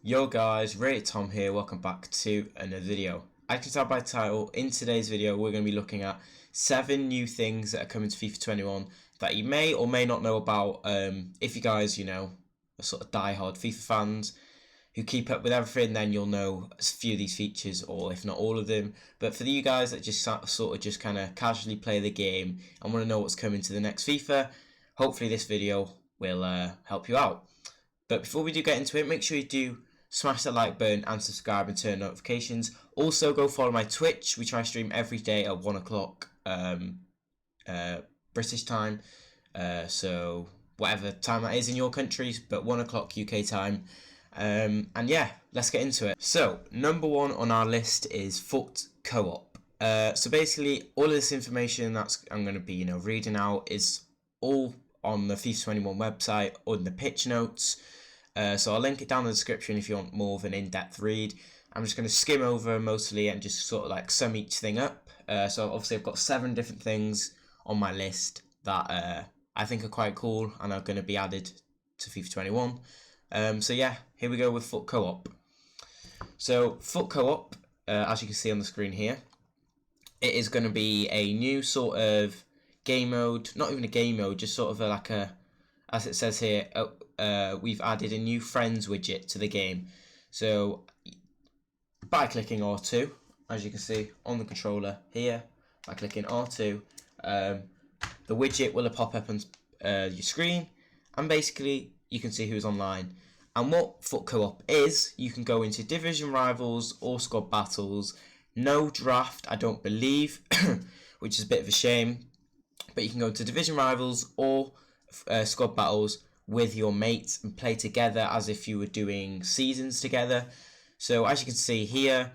Yo guys, Rated Tom here, welcome back to another video. As you can tell by the title, in today's video we're going to be looking at 7 new things that are coming to FIFA 21 that you may or may not know about. If you guys, are sort of die-hard FIFA fans who keep up with everything, then you'll know a few of these features, or if not all of them. But for you guys that just kind of casually play the game and want to know what's coming to the next FIFA, hopefully this video will help you out. But before we do get into it, make sure you do smash that like button and subscribe and turn notifications. Also, go follow my Twitch. We try to stream every day at 1 o'clock British time. So whatever time that is in your countries, but 1 o'clock UK time. And yeah, let's get into it. So number 1 on our list is Foot Co-op. So basically, all of this information I'm going to be reading out is all on the FIFA 21 website or in the pitch notes. So I'll link it down in the description if you want more of an in-depth read. I'm just going to skim over mostly and just sort of like sum each thing up. So obviously I've got 7 different things on my list that I think are quite cool and are going to be added to FIFA 21. So yeah, here we go with Foot Co-op. So Foot Co-op, as you can see on the screen here, it is going to be a new sort of game mode, not even a game mode, just sort of as it says here, we've added a new friends widget to the game. So by clicking R2, as you can see on the controller here, by clicking R2, the widget will pop up on your screen, and basically you can see who's online. And what Foot Co-op is, you can go into division rivals or squad battles. No draft, I don't believe, which is a bit of a shame. But you can go to division rivals or squad battles with your mates and play together as if you were doing seasons together. So as you can see here,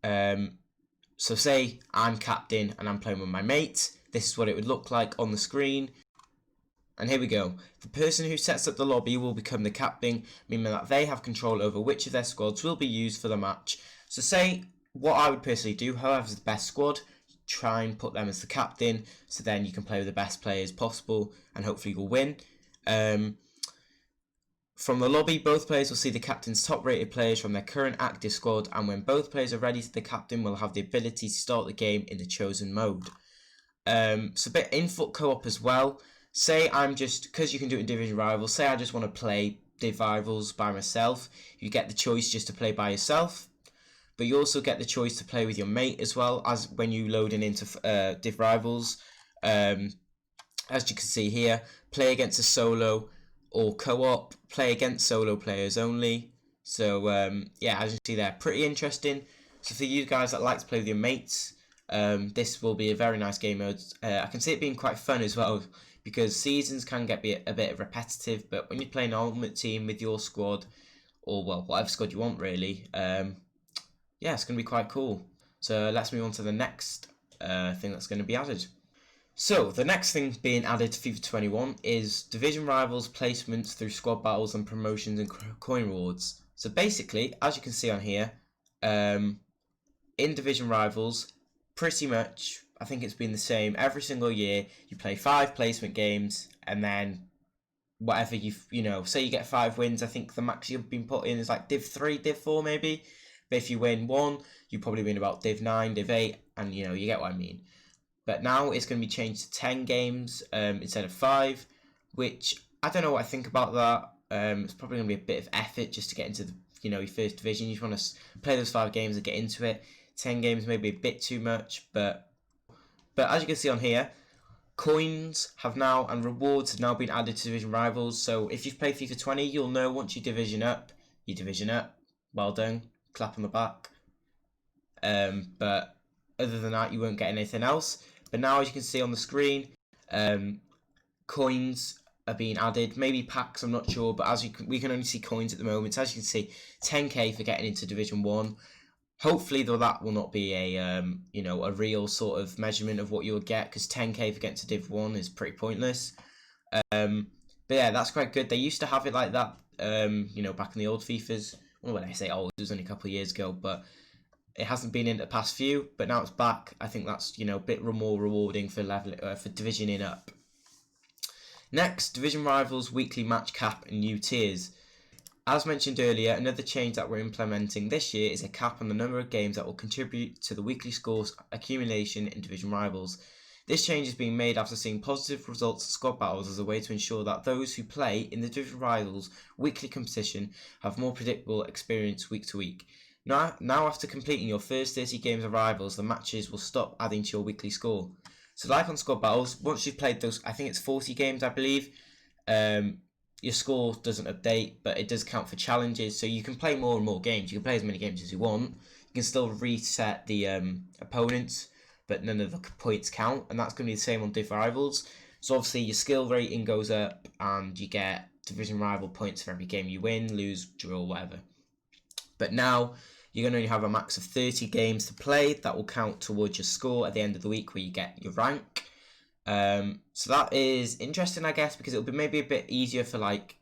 so say I'm captain and I'm playing with my mates. This is what it would look like on the screen. And here we go. The person who sets up the lobby will become the captain, meaning that they have control over which of their squads will be used for the match. So say what I would personally do, whoever's the best squad, try and put them as the captain, so then you can play with the best players possible and hopefully you'll win. From the lobby, both players will see the captain's top rated players from their current active squad, and when both players are ready, the captain will have the ability to start the game in the chosen mode. So a bit in Foot Co-op as well. Say I'm just, because you can do it in division rivals, say I just want to play div rivals by myself, you get the choice just to play by yourself. But you also get the choice to play with your mate as well, as when you load into div rivals. As you can see here, play against a solo or co-op, play against solo players only. So yeah, as you can see there, pretty interesting. So for you guys that like to play with your mates, this will be a very nice game mode. I can see it being quite fun as well, because seasons can get a bit repetitive, but when you're playing an ultimate team with your squad, or well, whatever squad you want really, yeah, it's going to be quite cool. So let's move on to the next thing that's going to be added. So the next thing being added to FIFA 21 is division rivals placements through squad battles and promotions and coin rewards. So basically, as you can see on here, in division rivals, pretty much, I think it's been the same every single year. You play 5 placement games, and then whatever say you get 5 wins. I think the max you've been put in is like Div 3, Div 4 maybe. But if you win 1, you probably win about Div 9, Div 8, and you get what I mean. But now it's going to be changed to 10 games instead of 5, which I don't know what I think about that. It's probably going to be a bit of effort just to get into the, your first division. You just want to play those 5 games and get into it. 10 games may be a bit too much, but as you can see on here, coins have now and rewards have now been added to division rivals. So if you've played FIFA 20, you'll know once you division up, well done, clap on the back. But other than that, you won't get anything else. But now, as you can see on the screen, coins are being added. Maybe packs, I'm not sure, but we can only see coins at the moment. So as you can see, 10k for getting into Division 1. Hopefully, though, that will not be a a real sort of measurement of what you'll get, because 10k for getting to Div 1 is pretty pointless. But yeah, that's quite good. They used to have it like that, back in the old FIFAs. Well, when I say old, it was only a couple of years ago, but it hasn't been in the past few. But now it's back. I think that's a bit more rewarding for for divisioning up. Next, division rivals, weekly match cap, and new tiers. As mentioned earlier, another change that we're implementing this year is a cap on the number of games that will contribute to the weekly scores accumulation in Division Rivals. This change is being made after seeing positive results of squad battles as a way to ensure that those who play in the Division Rivals weekly competition have more predictable experience week to week. Now after completing your first 30 games of Rivals, the matches will stop adding to your weekly score. So like on squad battles, once you've played those, I think it's 40 games I believe, your score doesn't update, but it does count for challenges, so you can play more and more games. You can play as many games as you want. You can still reset the opponents, but none of the points count, and that's going to be the same on Div Rivals. So obviously your skill rating goes up, and you get Division Rival points for every game you win, lose, draw, whatever. But now you're going to only have a max of 30 games to play. That will count towards your score at the end of the week where you get your rank. So that is interesting, I guess, because it'll be maybe a bit easier for like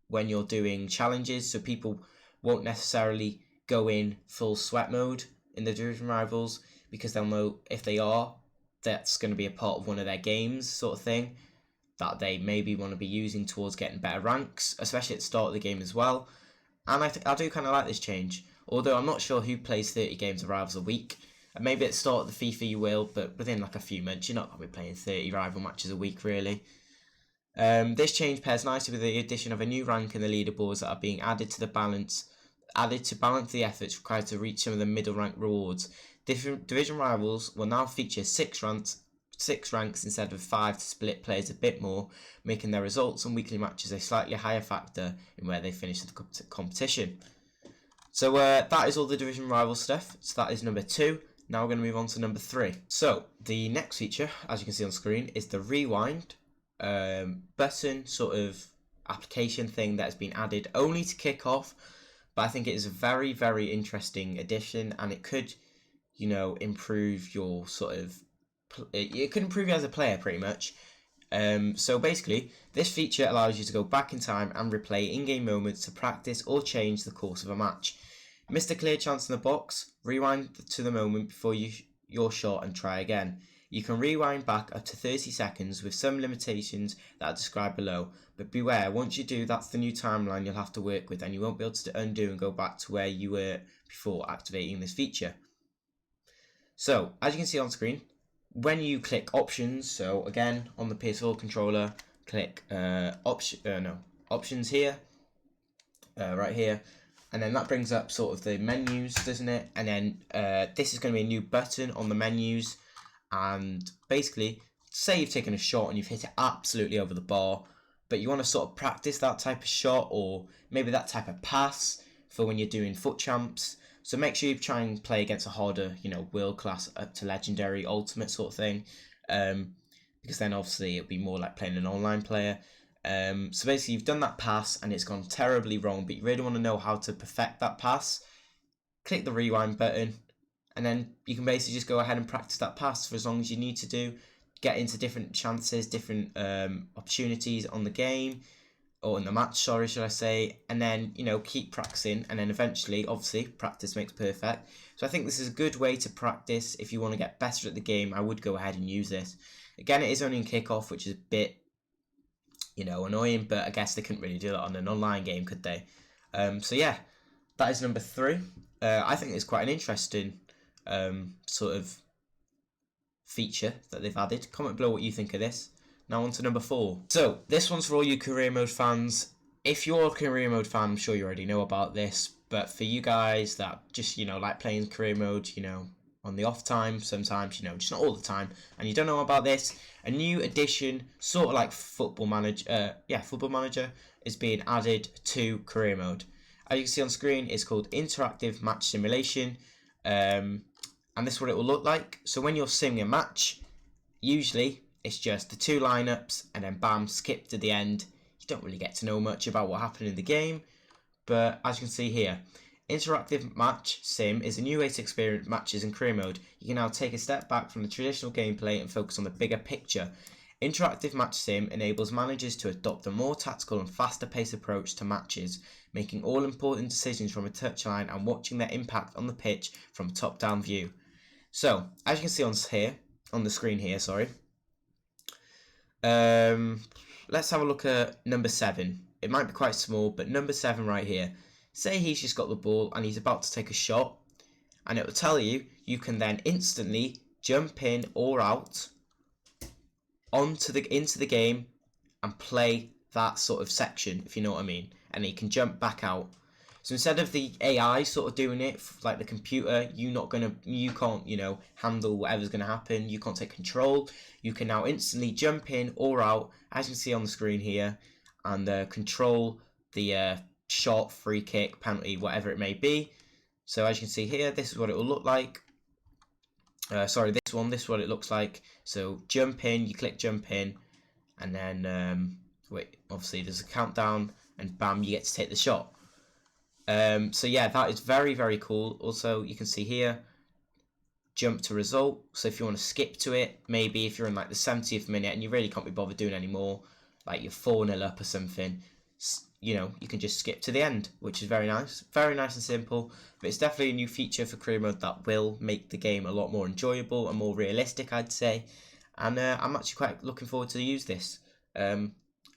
when you're doing challenges, so people won't necessarily go in full sweat mode in the Division Rivals, because they'll know if they are, that's going to be a part of one of their games sort of thing that they maybe want to be using towards getting better ranks, especially at the start of the game as well. And I do kind of like this change, although I'm not sure who plays 30 games of Rivals a week. And maybe at the start of the FIFA you will, but within like a few months you're not going to be playing 30 rival matches a week really. This change pairs nicely with the addition of a new rank in the leaderboards that are being added to balance the efforts required to reach some of the middle rank rewards. Division Rivals will now feature 6 ranks instead of 5 to split players a bit more, making their results and weekly matches a slightly higher factor in where they finish the competition. So that is all the Division Rival stuff. So that is number 2. Now we're going to move on to number 3. So the next feature, as you can see on screen, is the rewind button sort of application thing that has been added only to kick off. But I think it is a very, very interesting addition, and it could, you know, improve your sort of... It could improve you as a player pretty much. So basically, this feature allows you to go back in time and replay in-game moments to practice or change the course of a match. Missed a clear chance in the box, rewind to the moment before your shot and try again. You can rewind back up to 30 seconds with some limitations that are described below, but beware, once you do, that's the new timeline you'll have to work with, and you won't be able to undo and go back to where you were before activating this feature. So, as you can see on screen, when you click options, so again on the PS4 controller, click options here, right here, and then that brings up sort of the menus, doesn't it? And then this is going to be a new button on the menus, and basically, say you've taken a shot and you've hit it absolutely over the bar, but you want to sort of practice that type of shot, or maybe that type of pass for when you're doing foot champs. So make sure you try and play against a harder, you know, world class up to legendary ultimate sort of thing, because then obviously it'll be more like playing an online player. So basically you've done that pass and it's gone terribly wrong, but you really want to know how to perfect that pass. Click the rewind button, and then you can basically just go ahead and practice that pass for as long as you need to do. Get into different chances, different opportunities on the game, or in the match, sorry, should I say, and then, you know, keep practicing, and then eventually, obviously, practice makes perfect. So I think this is a good way to practice. If you want to get better at the game, I would go ahead and use this. Again, it is only in kickoff, which is a bit, you know, annoying, but I guess they couldn't really do that on an online game, could they? So yeah, that is number 3. I think it's quite an interesting sort of feature that they've added. Comment below what you think of this. Now on to number 4. So this one's for all you career mode fans. If you're a career mode fan, I'm sure you already know about this, but for you guys that just, you know, like playing career mode, you know, on the off time sometimes, you know, just not all the time, and you don't know about this, a new addition, sort of like Football Manager, Football Manager, is being added to career mode. As you can see on screen, it's called Interactive Match Simulation, and this is what it will look like. So when you're simming a match, usually it's just the 2 lineups and then bam, skip to the end. You don't really get to know much about what happened in the game, but as you can see here, Interactive Match Sim is a new way to experience matches in career mode. You can now take a step back from the traditional gameplay and focus on the bigger picture. Interactive Match Sim enables managers to adopt a more tactical and faster paced approach to matches, making all important decisions from a touchline and watching their impact on the pitch from a top-down view. So, as you can see on the screen here, sorry. Let's have a look at number 7. It might be quite small, but number 7 right here. say he's just got the ball and he's about to take a shot, and it will tell you you can then instantly jump in or out into the game and play that sort of section, if you know what I mean, and you can jump back out. So instead of the AI sort of doing it, like the computer, you can't, handle whatever's gonna happen. You can't take control. You can now instantly jump in or out, as you can see on the screen here, and control the shot, free kick, penalty, whatever it may be. So as you can see here, this is what it will look like. This is what it looks like. So jump in, you click jump in, and then obviously there's a countdown, and bam, you get to take the shot. So yeah, that is very, very cool. Also, you can see here, jump to result. So if you want to skip to it, maybe if you're in like the 70th minute and you really can't be bothered doing any more, like you're 4-0 up or something, you can just skip to the end, which is very nice and simple. But it's definitely a new feature for career mode that will make the game a lot more enjoyable and more realistic, I'd say. And I'm actually quite looking forward to use this. And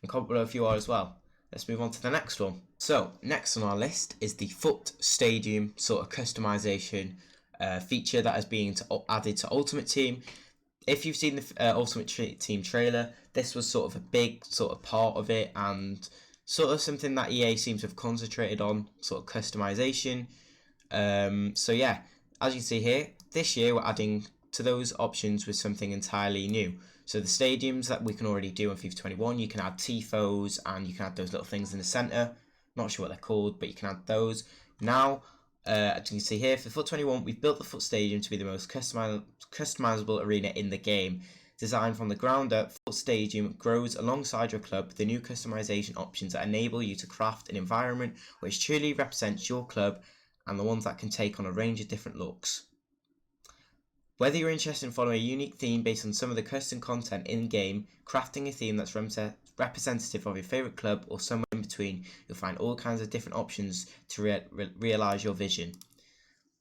comment below if you are as well. Let's move on to the next one. So next on our list is the FUT Stadium sort of customization feature that is being added to Ultimate Team. If you've seen the Ultimate Team trailer, this was sort of a big sort of part of it, and sort of something that EA seems to have concentrated on, sort of customization. So yeah, as you can see here, this year we're adding to those options with something entirely new. So the stadiums that we can already do on FIFA 21, you can add tifos and you can add those little things in the centre. Not sure what they're called, but you can add those. Now, as you can see here, for FUT 21, we've built the FUT Stadium to be the most customizable arena in the game. Designed from the ground up, FUT Stadium grows alongside your club with the new customization options that enable you to craft an environment which truly represents your club, and the ones that can take on a range of different looks. Whether you're interested in following a unique theme based on some of the custom content in-game, crafting a theme that's representative of your favourite club, or somewhere in between, you'll find all kinds of different options to realise your vision.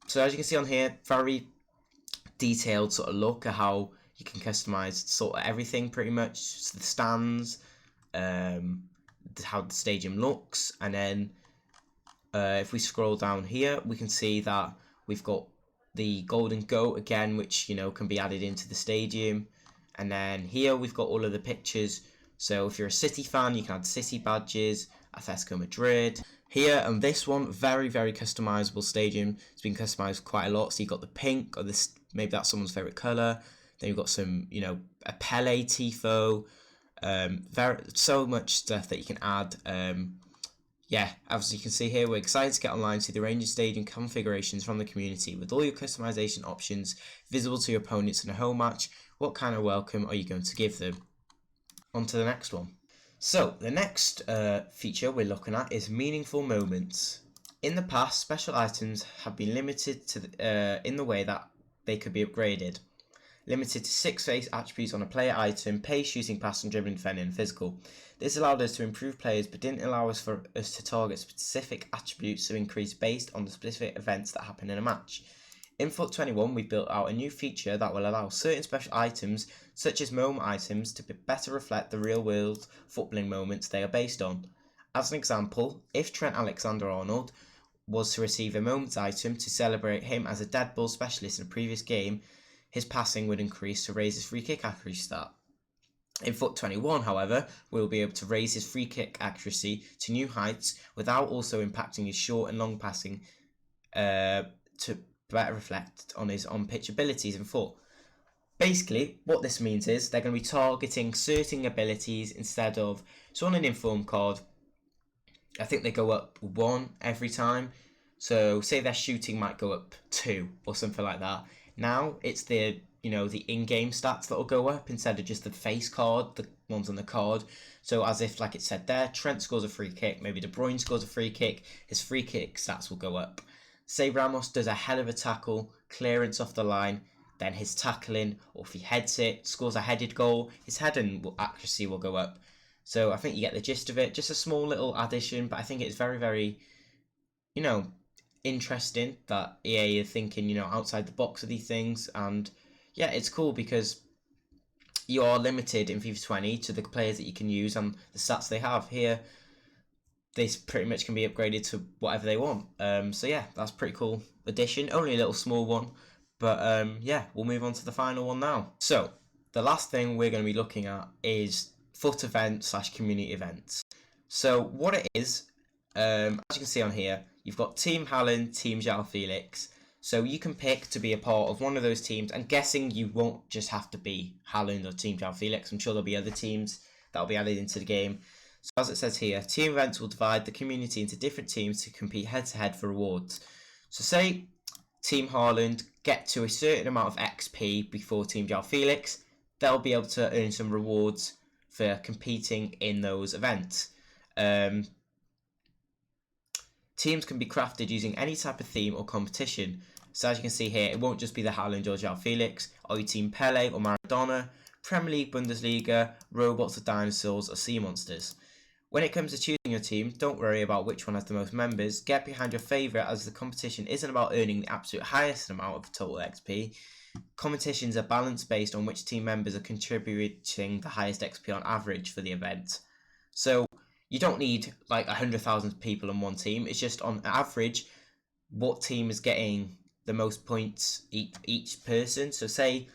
So as you can see on here, very detailed sort of look at how you can customise sort of everything pretty much. So the stands, how the stadium looks, and then if we scroll down here, we can see that we've got the golden goat again, which can be added into the stadium. And then here we've got all of the pictures. So if you're a City fan, you can add City badges, Atletico Madrid. Here on this one, very, very customizable stadium. It's been customized quite a lot. So you've got the pink, or this, maybe that's someone's favorite color. Then you've got some, a Pele tifo. So much stuff that you can add. Yeah, as you can see here, we're excited to get online to the range of stadium configurations from the community with all your customization options visible to your opponents in a home match. What kind of welcome are you going to give them? On to the next one. So the next feature we're looking at is meaningful moments. In the past, special items have been limited to in the way that they could be upgraded. Limited to 6 base attributes on a player item: pace, shooting, passing, dribbling, defending, and physical. This allowed us to improve players, but didn't allow us to target specific attributes to increase based on the specific events that happen in a match. In FUT 21, we built out a new feature that will allow certain special items, such as moment items, to better reflect the real-world footballing moments they are based on. As an example, if Trent Alexander-Arnold was to receive a moments item to celebrate him as a dead ball specialist in a previous game, his passing would increase to raise his free kick accuracy stat. In FUT 21, however, we'll be able to raise his free kick accuracy to new heights without also impacting his short and long passing to better reflect on his on-pitch abilities in FUT. Basically, what this means is they're going to be targeting certain abilities instead of... So on an inform card, I think they go up 1 every time. So say their shooting might go up 2 or something like that. Now it's the the in-game stats that will go up instead of just the face card, the ones on the card. So as if, like it said there, Trent scores a free kick, maybe De Bruyne scores a free kick, his free kick stats will go up. Say Ramos does a hell of a tackle, clearance off the line, then his tackling, or if he heads it, scores a headed goal, his heading accuracy will go up. So I think you get the gist of it. Just a small little addition, but I think it's very, very, interesting that EA are thinking, outside the box of these things. And yeah, it's cool because you are limited in FIFA 20 to the players that you can use and the stats they have. Here, this pretty much can be upgraded to whatever they want. So yeah, that's a pretty cool addition. Only a little small one, but yeah, we'll move on to the final one now. So the last thing we're going to be looking at is FUT events / community events. So what it is, as you can see on here, you've got Team Haaland, Team João Felix. So you can pick to be a part of one of those teams. I'm guessing you won't just have to be Haaland or Team João Felix. I'm sure there'll be other teams that will be added into the game. So as it says here, team events will divide the community into different teams to compete head-to-head for rewards. So say Team Haaland get to a certain amount of XP before Team João Felix, they'll be able to earn some rewards for competing in those events. Teams can be crafted using any type of theme or competition. So as you can see here, it won't just be the Haaland or João Felix, or your Team Pele or Maradona, Premier League, Bundesliga, robots or dinosaurs or sea monsters. When it comes to choosing your team, don't worry about which one has the most members. Get behind your favourite, as the competition isn't about earning the absolute highest amount of total XP. Competitions are balanced based on which team members are contributing the highest XP on average for the event. So you don't need like 100,000 people on one team. It's just on average what team is getting the most points each person. So say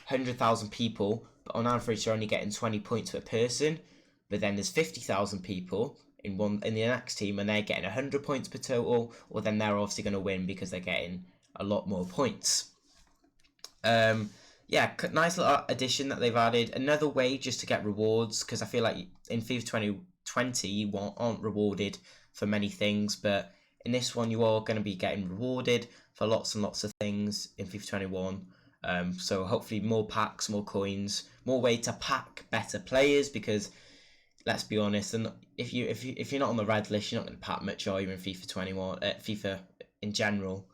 100,000 people, but on average they're only getting 20 points per person. But then there's 50,000 people in the next team, and they're getting 100 points per total. Or then they're obviously going to win because they're getting a lot more points. Yeah, nice little addition that they've added. Another way just to get rewards, because I feel like in FIFA 2020 you aren't rewarded for many things, but in this one you are going to be getting rewarded for lots and lots of things in FIFA 21. So hopefully more packs, more coins, more way to pack better players, because let's be honest, and if you're not on the red list, you're not going to pack much, are you, in FIFA 21, FIFA in general,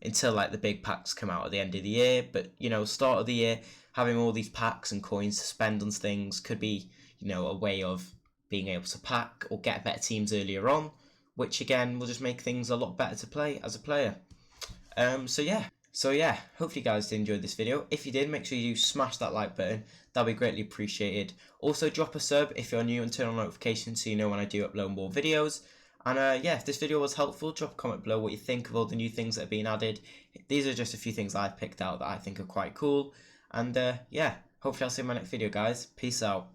until like the big packs come out at the end of the year. But start of the year, having all these packs and coins to spend on things could be a way of being able to pack or get better teams earlier on, which again will just make things a lot better to play as a player. So yeah, hopefully you guys did enjoy this video. If you did, make sure you smash that like button. That'll be greatly appreciated. Also, drop a sub if you're new and turn on notifications so you know when I do upload more videos. And yeah, if this video was helpful, drop a comment below what you think of all the new things that have been added. These are just a few things I've picked out that I think are quite cool. And yeah, hopefully I'll see you in my next video, guys. Peace out.